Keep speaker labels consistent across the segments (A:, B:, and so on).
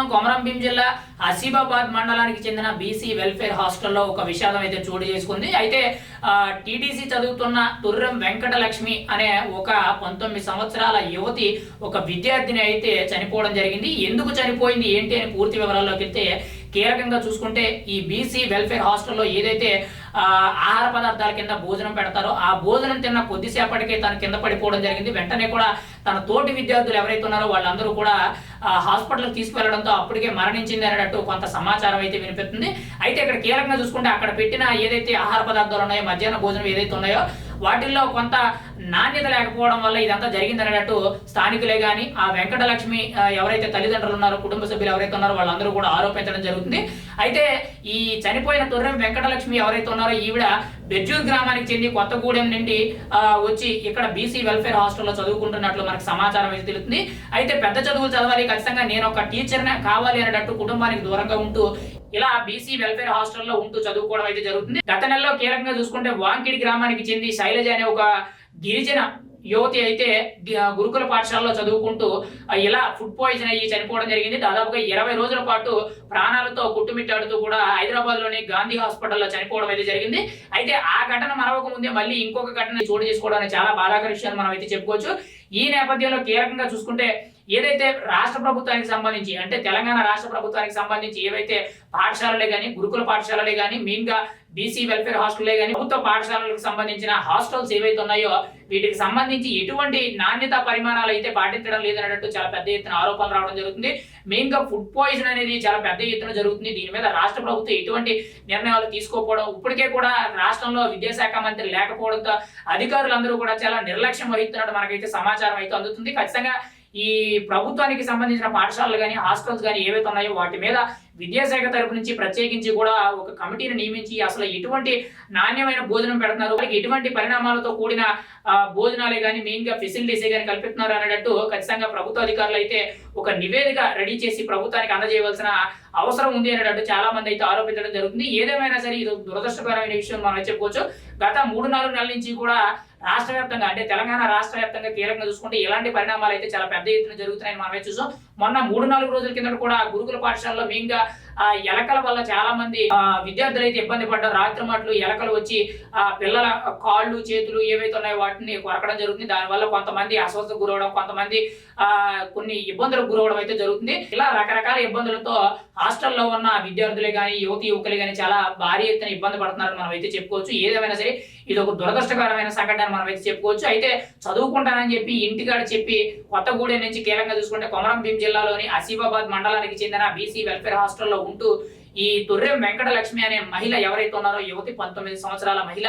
A: చూస్తున్నాం కొమరంభీం జిల్లా ఆసిఫాబాద్ మండలానికి చెందిన బీసీ వెల్ఫేర్ హాస్టల్లో ఒక విషాదం అయితే చోటు చేసుకుంది. అయితే టీటీసీ చదువుతున్న తుర్రం వెంకటలక్ష్మి అనే ఒక 19 సంవత్సరాల యువతి ఒక విద్యార్థిని అయితే చనిపోవడం జరిగింది. ఎందుకు చనిపోయింది ఏంటి అని పూర్తి వివరాల్లోకి వెళ్తే కీలకంగా చూసుకుంటే ఈ బీసీ వెల్ఫేర్ హాస్టల్లో ఏదైతే ఆహార పదార్థాల కింద భోజనం పెడతారో ఆ భోజనం తిన్న కొద్దిసేపటికే తను కింద పడిపోవడం జరిగింది. వెంటనే కూడా తన తోటి విద్యార్థులు ఎవరైతే ఉన్నారో వాళ్ళందరూ కూడా హాస్పిటల్కి తీసుకువెళ్లడంతో అప్పటికే మరణించింది అనేటట్టు కొంత సమాచారం అయితే వినిపిస్తుంది. అయితే ఇక్కడ కీలకంగా చూసుకుంటే అక్కడ పెట్టిన ఏదైతే ఆహార పదార్థాలు ఉన్నాయో మధ్యాహ్న భోజనం ఏదైతే ఉన్నాయో వాటిల్లో కొంత నాణ్యత లేకపోవడం వల్ల ఇదంతా జరిగింది అనేటట్టు స్థానికులే కానీ ఆ వెంకటలక్ష్మి ఎవరైతే తల్లిదండ్రులు ఉన్నారో కుటుంబ సభ్యులు ఎవరైతే ఉన్నారో వాళ్ళందరూ కూడా ఆరోపించడం జరుగుతుంది. అయితే ఈ చనిపోయిన తుర్రం వెంకటలక్ష్మి ఎవరైతే ఉన్నారో ఈవిడ బెజ్జూర్ గ్రామానికి చెంది కొత్తగూడెం నుండి వచ్చి ఇక్కడ బీసీ వెల్ఫేర్ హాస్టల్లో చదువుకుంటున్నట్లు మనకు సమాచారం అయితే తెలుస్తుంది. అయితే పెద్ద చదువులు చదవాలి, ఖచ్చితంగా నేను ఒక టీచర్నే కావాలి అనేటట్టు కుటుంబానికి దూరంగా ఉంటూ ఇలా బీసీ వెల్ఫేర్ హాస్టల్లో ఉంటూ చదువుకోవడం అయితే జరుగుతుంది. గత నెలలో కీలకంగా చూసుకుంటే వాంకిడి గ్రామానికి చెంది శైలజ అనే ఒక గిరిజన యువతి అయితే గురుకుల పాఠశాలలో చదువుకుంటూ ఇలా ఫుడ్ పాయిజన్ అయ్యి చనిపోవడం జరిగింది. దాదాపుగా 20 రోజుల పాటు ప్రాణాలతో కుట్టుమిట్టాడుతూ కూడా హైదరాబాద్ లోని గాంధీ హాస్పిటల్లో చనిపోవడం అయితే జరిగింది. అయితే ఆ ఘటన మరవక ముందే మళ్ళీ ఇంకొక ఘటన చోటు చేసుకోవడం చాలా బాధాకర విషయాన్ని మనం అయితే చెప్పుకోవచ్చు. ఈ నేపథ్యంలో కీలకంగా చూసుకుంటే ఏదైతే రాష్ట్ర ప్రభుత్వానికి సంబంధించి అంటే తెలంగాణ రాష్ట్ర ప్రభుత్వానికి సంబంధించి ఏవైతే పాఠశాలలే కానీ గురుకుల పాఠశాలలే కానీ మెయిన్ గా బీసీ వెల్ఫేర్ హాస్టల్లే కానీ ప్రభుత్వ పాఠశాలలకు సంబంధించిన హాస్టల్స్ ఏవైతే ఉన్నాయో వీటికి సంబంధించి ఎటువంటి నాణ్యత పరిమాణాలు అయితే పాటించడం లేదన్నట్టు చాలా పెద్ద ఎత్తున ఆరోపణలు రావడం జరుగుతుంది. మెయిన్ గా ఫుడ్ పాయిజన్ అనేది చాలా పెద్ద ఎత్తున జరుగుతుంది. దీని మీద రాష్ట్ర ప్రభుత్వం ఎటువంటి నిర్ణయాలు తీసుకోకపోవడం, ఇప్పటికే కూడా రాష్ట్రంలో విద్యాశాఖ మంత్రి లేకపోవడంతో అధికారులందరూ కూడా చాలా నిర్లక్ష్యం వహిస్తున్నట్టు మనకైతే సమాచారం అయితే అందుతుంది. ఖచ్చితంగా ఈ ప్రభుత్వానికి సంబంధించిన పాఠశాలలు కానీ హాస్టల్స్ కానీ ఏవైతే ఉన్నాయో వాటి మీద విద్యాశాఖ తరపు నుంచి ప్రత్యేకించి కూడా ఒక కమిటీని నియమించి అసలు ఎటువంటి నాణ్యమైన భోజనం పెడుతున్నారు, వాళ్ళకి ఎటువంటి పరిణామాలతో కూడిన భోజనాలే కానీ మెయిన్ గా ఫెసిలిటీసే కానీ కల్పిస్తున్నారు అనేటట్టు ఖచ్చితంగా ప్రభుత్వ అధికారులు అయితే ఒక నివేదిక రెడీ చేసి ప్రభుత్వానికి అందజేయవలసిన అవసరం ఉంది అనేటట్టు చాలా మంది అయితే ఆరోపించడం జరుగుతుంది. ఏదేమైనా సరే ఇది దురదృష్టకరమైన విషయం మనం చెప్పుకోవచ్చు. గత 3-4 నెలల నుంచి కూడా రాష్ట్ర వ్యాప్తంగా అంటే తెలంగాణ రాష్ట్ర వ్యాప్తంగా కీలకంగా చూసుకుంటే ఇలాంటి పరిణామాలు అయితే చాలా పెద్ద ఎత్తున జరుగుతున్నాయని మనమే చూసాం. మొన్న 3-4 రోజుల కింద కూడా గురుకుల పాఠశాలలో మెయిన్ గా ఎలకల వల్ల చాలా మంది విద్యార్థులు అయితే ఇబ్బంది పడ్డారు. రాత్రి మాటలు ఎలకలు వచ్చి పిల్లల కాళ్ళు చేతులు ఏవైతే ఉన్నాయో వాటిని కొరకడం జరుగుతుంది. దానివల్ల కొంతమంది అస్వస్థకు గురవడం, కొంతమంది కొన్ని ఇబ్బందులకు గురవడం అయితే జరుగుతుంది. ఇలా రకరకాల ఇబ్బందులతో హాస్టల్లో ఉన్న విద్యార్థులే కానీ యువతి యువకులే కానీ చాలా భారీ ఎత్తున ఇబ్బంది పడుతున్నారని మనం అయితే చెప్పుకోవచ్చు. ఏదేమైనా సరే ఇది ఒక దురదృష్టకరమైన సంఘటన మనం అయితే చెప్పుకోవచ్చు. అయితే చదువుకుంటానని చెప్పి ఇంటికాడ చెప్పి కొత్తగూడెం నుంచి కీలకంగా చూసుకుంటే కొమరంభీం జిల్లాలోని ఆసిఫాబాద్ మండలానికి చెందిన బీసీ వెల్ఫేర్ హాస్టల్లో ఉంటూ ఈ తుర్రెం వెంకటలక్ష్మి అనే మహిళ ఎవరైతే ఉన్నారో యువతి 19 సంవత్సరాల మహిళ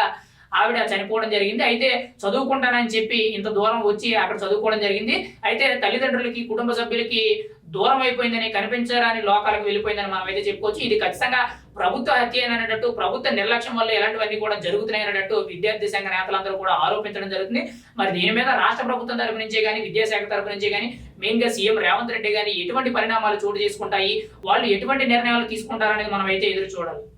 A: ఆవిడ చనిపోవడం జరిగింది. అయితే చదువుకుంటానని చెప్పి ఇంత దూరం వచ్చి అక్కడ చదువుకోవడం జరిగింది. అయితే తల్లిదండ్రులకి కుటుంబ సభ్యులకి దూరం అయిపోయిందని కనిపించారని లోకాలకు వెళ్ళిపోయిందని మనం అయితే చెప్పుకోవచ్చు. ఇది ఖచ్చితంగా ప్రభుత్వ హత్య అనేటట్టు ప్రభుత్వ నిర్లక్ష్యం వల్ల ఇలాంటివన్నీ కూడా జరుగుతున్నాయి అనేటట్టు విద్యార్థి సంఘ నేతలందరూ కూడా ఆరోపించడం జరుగుతుంది. మరి దీని మీద రాష్ట్ర ప్రభుత్వం తరపు నుంచే కానీ విద్యాశాఖ తరపు నుంచే కానీ మెయిన్ గా సీఎం రేవంత్ రెడ్డి గానీ ఎటువంటి పరిణామాలు చోటు చేసుకుంటాయి, వాళ్ళు ఎటువంటి నిర్ణయాలు తీసుకుంటారనేది మనం అయితే ఎదురు చూడాలి.